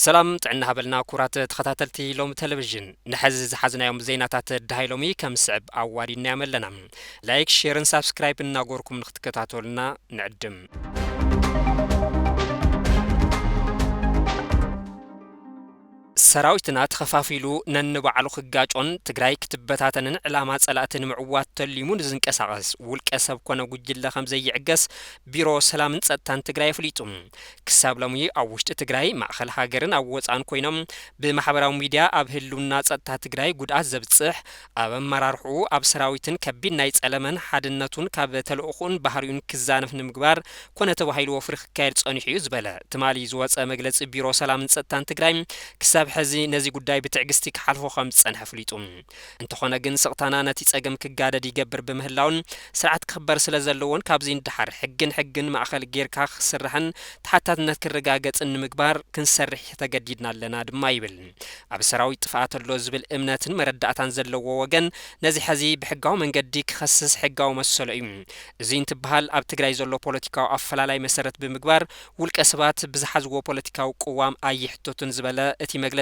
سلام تعنا هبلنا كرات تخطاتلتي لوم تلفزيون نحز حزنا يوم زيناتات الدهايلومي كم صعب أواري نعمل لنا لايك شير سبسكرايب ناقوركم نختكتاتولنا نعدم سراويتنا تخفافيلو ننبعلو خجاجون تجراي كتبتاتن علامات صلاتن معوات تليمون زنقساقس والكسب كنا وجل خمزي عقس بيرو سلام نصتان تجراي فليتوم كساب لمي اوشت تجراي ماخل هاجرن او وصان كوينم بمحبراو ميديا اب هلونا صتا تجراي غدات زبصح اب مرارحو اب سراويتن كبين ناي صلمن حدنتون كاب تلؤخون بحريون كزانف نمغبار كنا توهيلو فرخ كاير صنيحيو زبله تمالي زوص مغلص بيرو سلام نصتان تجراي كساب حزي نزي قداي بتعقستي كحالفو خمس صنح فليتوم انت خونا جن سقطانا نتي صقم كغادد يجبر بمهلاون سرعت كبر سلازلون كابزين دحر حقن ماخل غيركا خسرحن تحتاتነት كرغاغص ان مغبار كنسرح تجديدنا لنا دما يبل اب سراوي طفات له زبل امنتن مرداتان زلو وغن نزي حزي بحقاو منقدي كخصص حقاو مسلئيم زين تبهال اب تግራይ ዘሎ ፖለቲካው አፈላላይ መሰረት በመግባር ውልቀስባት ብዝሐዝዎ ፖለቲካው ቆዋም አይሕቶትን ዝበለ እቲ መግለጽ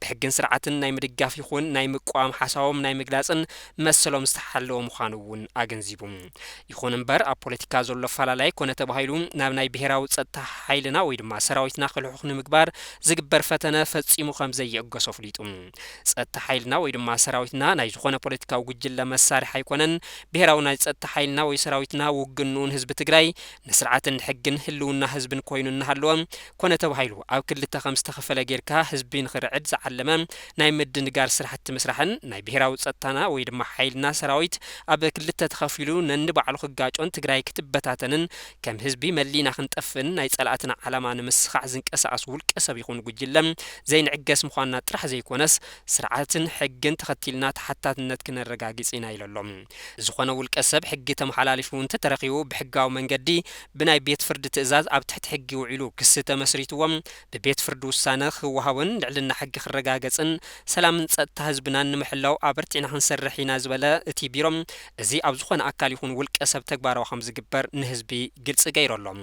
بحقن سرعتن ناي مدقاف يخون ناي مقوام حساوم ناي مقلاصن مسلوم استحلوم خانوون اغنزيبوم يخون امبر ا بوليتيكا زولو فلالاي كونه تبايلوم ناب ناي بهراو صتا حيلنا ويدما سراويتنا خلحخن مقبار زغبر فتنه فصيمو خمزي يغسو فليطوم صتا حيلنا ويدما سراويتنا ناي زخونه بوليتيكاو غجل لمسارح يكونن بهراو ناي صتا حيلنا وي سراويتنا وغنون حزب تግራይ نسرعتن حقن هلونا حزبن كوينن هالوم كونه تبايلو او كل تخمس تخفله غيركا حزبين خرعد زعلمم ناي مدن غار سرحت مسرحن ناي بهراو صتانا وي دما حيلنا سراويت اب كلته تخفيلو ننبعلو خغاچون تግራይ كتبتاتنن كم حزبي ملينا خنطفن ناي صلاتنا علما نمسخع زنقساس ولقسب يكون غجلم زين عقس مخانا طرح زيكونس سرعتن حقن تختيلنا تحتاتنت كنرغاغيصينا يللوم زخونه ولقسب حق تمحلالفون تترقيو بحقاو منقدي بناي بيت فرد تئزاز اب تحت حق وعيلو كسته مسريتوم ببيت فرد وسانه وهاون لعلنا حق خرغاغصن سلام صتا حزبنا نمحلاو ابرتينا خنسرحينا زبله اتي بيروم ازي ابزخون اكال يكون ولقسب تግባራው خمز جبر نحزبي ግልጽ ገይሮሎም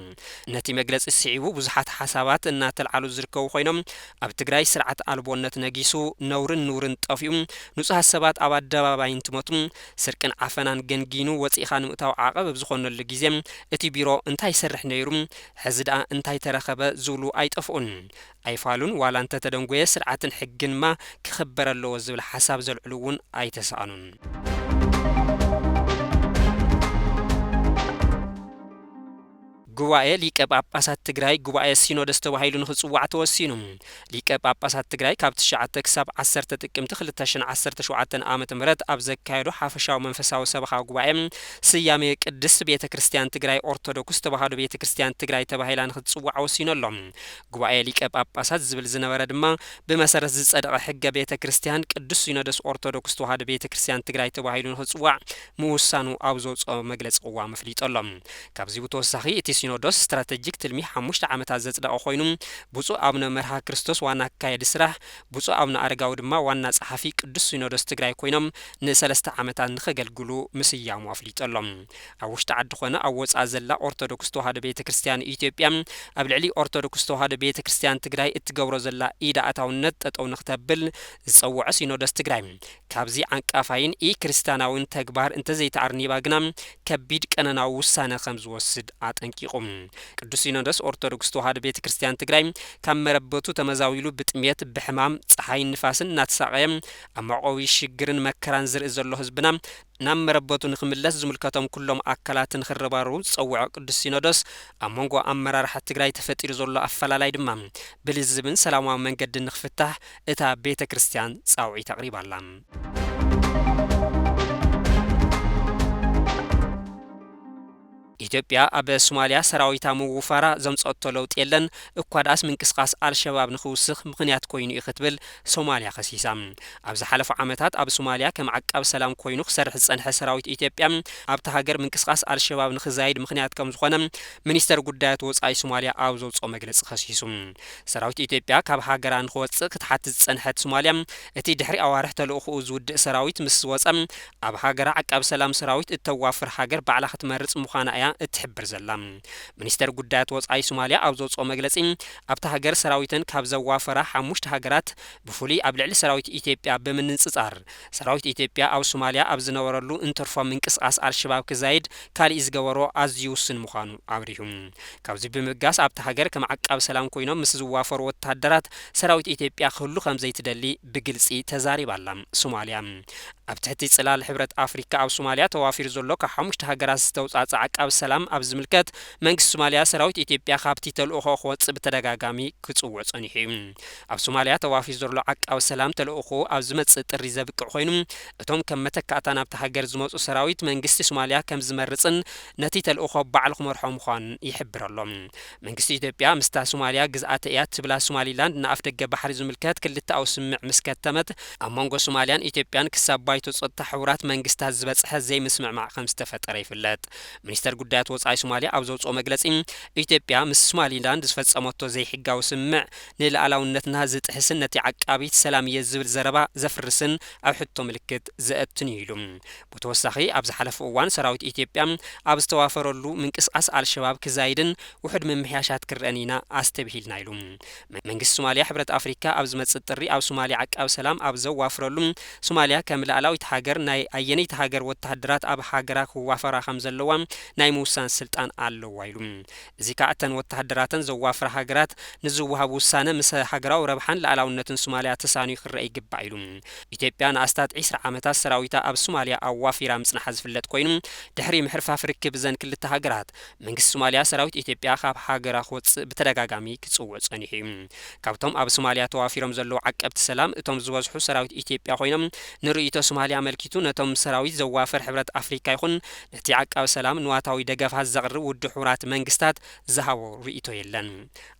ነቲ መግለጽ ሲዒቡ ብዙሓት ሓሳባት እና ተልዓሉ ዝርከቡ ኮይኖም ኣብ ትግራይ ስርዓት አልቦነት ነጊሱ ነውርን ጠፊኡ ንጹህ ሰባት ኣብ አደባባይ እንትመቱም ስርቅን አፈናን ገንጊኑ ወፂኻ ንምእታው ዓቀብ ብዝኾነሉ ግዜ እቲ ቢሮ እንታይ ይሰርሕ ነይሩ ሕዝዳ እንታይ ተረኸበ ዝብሉ አይጠፍኡን አይፋሉን ዋላ እንተ ተደንጎየ ስርዓትን ሕግን ማ ክخبረለው ዝብል ሓሳብ ዘልዕሉውን አይተሳኑን ጉባኤ ሊቀ ጳጳሳት ትግራይ ጉባኤ ሲኖዶስ ተባሂሉ ንኽጽዋዕ ተወሲኑ ሊቀ ጳጳሳት ትግራይ ካብ 9 ክሳብ 10 ጥቅምት 2017 ዓመተ ምህረት ኣብ ዘካየዱ ሓፈሻዊ መንፈሳዊ ሰበኻ ጉባኤ ስያሜ ቅድስት ቤተክርስቲያን ትግራይ ኦርቶዶክስ ተባሂሉ ቤተክርስቲያን ትግራይ ተባሂላ ንኽጽዋዕ ወሲኖሎም ጉባኤ ሊቀ ጳጳሳት ዝብል ዝነበረ ድማ ብመሰረት ዝጸደቀ ሕገ ቤተክርስቲያን ቅዱስ ሲኖዶስ ኦርቶዶክስ ተዋህዶ ቤተክርስቲያን ትግራይ ተባሂሉ ንኽጽዋዕ ምውሳኑ ኣብ ዘውፅኦ መግለጽ ቅዋም ፍሊጦሎም ካብዚ ብተወሳኺ እቲ ሲኖዶስ ስትራቴጂክ ትልሚ 5 ዓመታት ዘጽደቀ ኮይኑ ብፁዕ አቡነ መርሃ ክርስቶስ ዋና ካይድ ስራሕ ብፁዕ አቡነ አረጋው ድማ ዋና ጸሐፊ ቅዱስ ሲኖዶስ ትግራይ ኮይኖም ን3 ዓመታት ንኸገልግሉ ምስያሙ አፍሊጦሎም ኣብ ውሽጢ ዓዲ ኾነ ኣብ ወጻእ ዘላ ኦርቶዶክስ ተዋህዶ ቤተክርስቲያን ኢትዮጵያ ኣብ ልዕሊ ኦርቶዶክስ ተዋህዶ ቤተክርስቲያን ትግራይ እትገብሮ ዘላ ኢዳአታውነት ጠጠው ንኽተብል ዝጸውዕ ሲኖዶስ ትግራይ ካብዚ አንቃፋይን ክርስቲያናውን ተግባር እንተ ዘይተአርኒባ ግና ከቢድ ቀነናው ውሳነ ከም ዝወስድ አጠንቂቁ ቅዱስ ሲኖዶስ ኦርቶዶክስ ተዋህዶ ቤተክርስቲያን ትግራይ ካመረበቱ ተመዛዊሉ ብጥሜት በሕማም ፀሐይ ንፋስን ናትሳቀየም አማቆዊ ሽግርን መከራን ዝርኢ ዘሎ ህዝብና ናመረበቱ ንኽምለስ ዝምልከቶም ኩሎም አካላትን ክረባሩ ጸውዕ ቅዱስ ሲኖዶስ አሞንጎ አመራርሓ ትግራይ ተፈጢሩ ዘሎ አፈላላይ ድማ ብልዝብን ሰላማዊ መንገዲ ንኽፍታሕ እታ ቤተክርስቲያን ጻውዒ ተቅሪባላ ኢትዮጵያ ኣብ ሶማሊያ ሰራዊታ ምውፋራ ዘምጽአቶ ለውጥ የለን እኳዳስ ምንቅስቃስ አልሸባብ ንኽውስኽ ምኽንያት ኮይኑ ይኽትብል ሶማሊያ ኸሲሳ ኣብ ዝሓለፈ ዓመታት ኣብ ሶማሊያ ከም ዓቃብ ሰላም ኮይኑ ክሰርሕ ዝጸንሐ ሰራዊት ኢትዮጵያ ኣብ ተሃገር ምንቅስቃስ አልሸባብ ንኽዛይድ ምኽንያት ከም ዝኾነ ሚኒስተር ጉዳያት ወጻኢ ሶማሊያ ኣብ ዘውጽኦ መግለጽ ኸሲሱ ሰራዊት ኢትዮጵያ ካብ ሃገራ ንኽወጽእ ክትሓትት ዝጸንሐት ሶማሊያ እቲ ድሕሪ ኣዋርሕ ተልእኽኡ ዝውድእ ሰራዊት ምስ ወጸ ኣብ ሃገራ ዓቃብ ሰላም ሰራዊት እተዋፍር ሃገር ባዕላ ክትመርጽ ምዃና እያ እትሕብር ዘላ ሚኒስተር ጉዳያት ወጻኢ ሶማሊያ ኣብ ዘውፅኦ መግለጺ ኣብታ ሃገር ሰራዊትን ካብ ዘዋፈራ 5 ሃገራት ብፍሉይ ኣብ ልዕሊ ሰራዊት ኢትዮጵያ ብምንጽጻር ሰራዊት ኢትዮጵያ ኣብ ሶማሊያ ኣብ ዝነበረሉ እንተርፎ ምንቅስቃስ አልሸባብ ክዛይድ ካልእ ዝገበሮ ኣዝዩ ውስን ምዃኑ ኣብሪሁ ካብዚ ብምጋስ ኣብታ ሃገር ከም ዓቃብ ሰላም ኮይኖም ምስ ዝዋፈሩ ወተሃደራት ሰራዊት ኢትዮጵያ ክህሉ ከም ዘይትደሊ ብግልጺ ተዛሪባላ ሶማሊያ ኣብ ትሕቲ ጽላል ሕብረት ኣፍሪካ ኣብ ሶማሊያ ተዋፊሩ ዘሎ ካብ 5 ሃገራት ዝተውጻጸ ዓቃብ ሰላም ኣብ ዝምልከት መንግስቲ ሶማሊያ ሰራዊት ኢትዮጵያ ካብቲ ተልእኾ ክወጽእ ብተደጋጋሚ ክጽውዕ ጸኒሑ ኣብ ሶማሊያ ተዋፊሩ ዘሎ ዓቃብ ሰላም ተልእኾ ኣብ ዝመጽእ ጥሪ ዘብቅዕ ኮይኑ እቶም ከም መተካእታ ናብቲ ሃገር ዝመጹ ሰራዊት መንግስቲ ሶማሊያ ከም ዝመርጽን ነቲ ተልእኾ በዓል ክመርሖ ምዃኑን ይሕብረሎም መንግስቲ ኢትዮጵያ ምስታ ሶማሊያ ግዝኣት እያ ትብላ ሶማሊላንድ ንኣፍ ደገ ባሕሪ ዝምልከት ክልተ ኣው ስምዕ ምስከተመት ኣብ መንጎ ሶማሊያን ኢትዮጵያን ክሳባይቶ ጸጥታ ሕብራት መንግስታት ዝበጽሐ ዘይምስምዕማዕ ከም ዝተፈጠረ ይፍለጥ ሚኒስተር ጉዳያት ወጻኢ ሶማሊያ ኣብ ዘውጽኦ መግለጺ ኢትዮጵያ ምስ ሶማሊላንድ ዝፈጸመቶ ዘይሕጋዊ ስምዕ ንልኣላውነትና ዝጥሕስን ነቲ ዓቃቢት ሰላም ዝብል ዘረባ ዘፍርስን ኣብ ሕቶ ምልክት ዘእትን ኢሉ ብተወሳኺ ኣብ ዝሓለፈ እዋን ሰራዊት ኢትዮጵያ ኣብ ዝተዋፈረሉ ምንቅስቃስ አልሸባብ ክዛይድን ውሕድ ምምሕያሻት ክረአኒና ኣስተብሂልና ኢሉ መንግስቲ ሶማሊያ ሕብረት ኣፍሪካ ኣብ ዝመጽእ ጥሪ ኣብ ሶማሊያ ዓቃብ ሰላም ኣብ ዘዋፈረሉ ሶማሊያ ከም ልኣላዊት ሃገር ናይ ኣየነይቲ ሃገር ወተሃደራት ኣብ ሃገራ ክዋፈራ ከም ዘለዋ ናይ ምውሳን ስልጣን ኣለዋ ኢሉ እዚ ካዕተን ወተሃደራትን ዘዋፍራ ሃገራት ንዝወሃብ ውሳነ ምስ ሃገራዊ ረብሓን ልኣላውነትን ሶማሊያ ተሳንዩ ክረአ ይግባእ ኢሉ ኢትዮጵያ ንኣስታት 20 ዓመታት ሰራዊታ ኣብ ሶማሊያ ኣዋፊራ ምጽናሕ ዝፍለጥ ኮይኑ ድሕሪ ምሕርፋፍ ርክብ ዘን ክልተ ሃገራት መንግስቲ ሶማሊያ ሰራዊት ኢትዮጵያ ካብ ሃገራ ክወጽእ ብተደጋጋሚ ክጽውዕ ጸኒሑ ካብቶም ኣብ ሶማሊያ ተዋፊሮም ዘለዉ ዓቀብቲ ሰላም እቶም ዝበዝሑ ሰራዊት ኢትዮጵያ ኮይኖም ንርእይቶ ሶማሊያ መልኪቱ ነቶም ሰራዊት ዘዋፈር ሕብረት ኣፍሪካ ይኹን ነቲ ዓቃብ ሰላም ንዋታዊ ደገፋት ዘቕርብ ውድ ሕብራት መንግስታት ዝሃቦ ርእይቶ የለን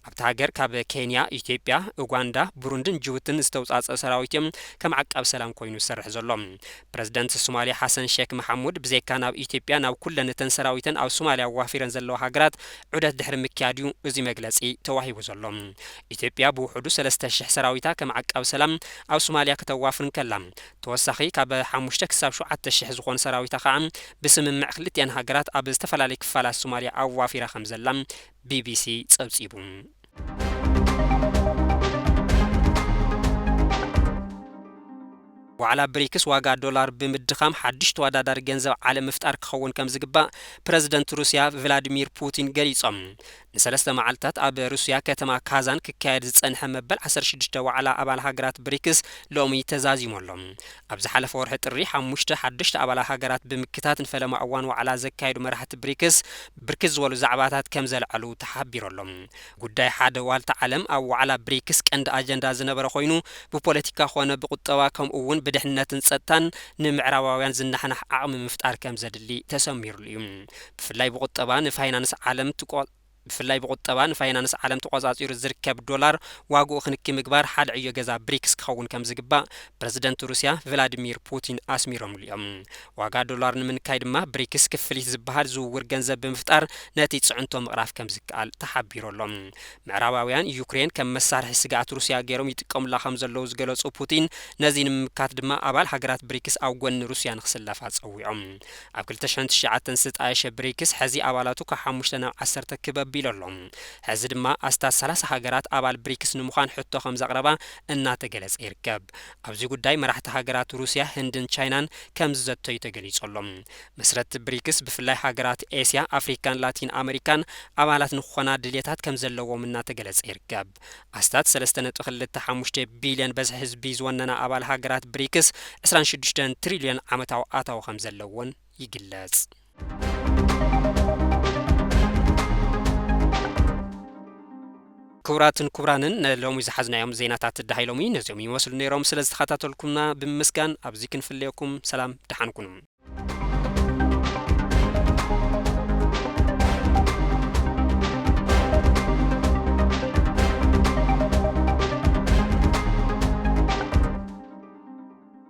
ኣብታ ሃገር ካብ ኬንያ ኢትዮጵያ ኡጋንዳ ቡሩንድን ጅቡትን ዝተውጻጸ ሰራዊት እዮም ከም ዓቃብ ሰላም ኮይኑ ይሰርሕ ዘሎ ፕሬዝዳንት ሶማሊያ ሐሰን ሼክ መሐሙድ ብዘይካ ናብ ኢትዮጵያ ናብ ኩለን ተን ሰራዊትን ኣብ ሶማሊያ ዋፊረን ዘለዋ ሃገራት ዑደት ድሕሪ ምክያድዩ እዚ መግለጺ ተዋሂቡ ዘሎ ኢትዮጵያ ብውሕዱ 3000 ሰራዊታ ከም ዓቃብ ሰላም ኣብ ሶማሊያ ከተዋፍርን ከላ ተወሳኺ ካብ 5 ክሳብ 7000 ዝኾኑ ሰራዊታ ከዓ ብስምምዕ ክልቲአን ሃገራት ኣብ ዝተፈላለዩ ክፋላት ሶማሊያ ኣዋፊራ ከም ዘላ ቢቢሲ ጸብጺቡ وعلى بريكس واقع دولار بمدخام حدش توادار جنزب على مفتار كخون كم زجبا بريزيدنت روسيا فلاديمير بوتين قريصم نسلسة معلتات أب روسيا كتما كازان ككايد زنح مبل 16 وعلى أبال هاجرات بريكس لومي تزازي مولهم أبز حلف ورحة الريحة مشت حدش أبال هاجرات بمكتات فلما أوان وعلى زكايد ومرحة بريكس بركز ولو زعباتات كم زل علو تحبير لهم قداي حاد والتعلم أو على بريكس كند أجندا زنبر خوينو ببوليتيكا خونا بقطوا كم أون بدحنة ستان نمعراويان زنحنا عام مفتار كم زدلي تسمير اليوم بفلاي بقطبان فاينانس عالم تقول بفلاي بقطبان فاينانس عالم تقاصير زركب دولار واقو خنكي مقبار حال عيو جزا بريكس كخون كم زقبا بريزيدنت روسيا فلاديمير بوتين اسميرهم اليوم واقع دولار من كايدما بريكس كفلي زبهار زوور جنزب بمفتار ناتي تسعنتو مقراف كم زقال تحبيرو لهم معراويان يوكرين كم مسارح سقات روسيا غيروم يتقوم لا خمزلو زغلصو بوتين نزين مكاتدما ابال حغرات بريكس او غن روسيا نخسلافا صويعم اب 2009 بريكس حزي ابالاتو كحمشتنا 10 كبب بيلولهم هزدما استا 30 هاجرات ابال بريكس نمخان حتو خمز اقربا እና ተገለጽ ይርከብ ኣብዚ ጉዳይ መራሕቲ ሃገራት ሩሲያ ህንድን ቻይናን ከም ዘተዩ ተገሊጾሎም መስረት ብሪክስ ብፍላይ ሃገራት ኤስያ ኣፍሪካን ላቲን አሜሪካን አባላት ንኾና ድሌታት ከም ዘለዎም እና ተገለጽ ይርከብ ኣስታት 3.25 ቢልዮን በዝ ህዝቢ ዝወነና አባል ሃገራት ብሪክስ 26 ትሪሊዮን ዓመታዊ ኣታው ከም ዘለዎን ይግለጽ كوراتن كورانن لومي زحزنايوم زيناتات الدحيلومي نزيوم يوصل نيروم سلازتخاتاتلكمنا بمسكان أبزيكن فليكم سلام دحانكم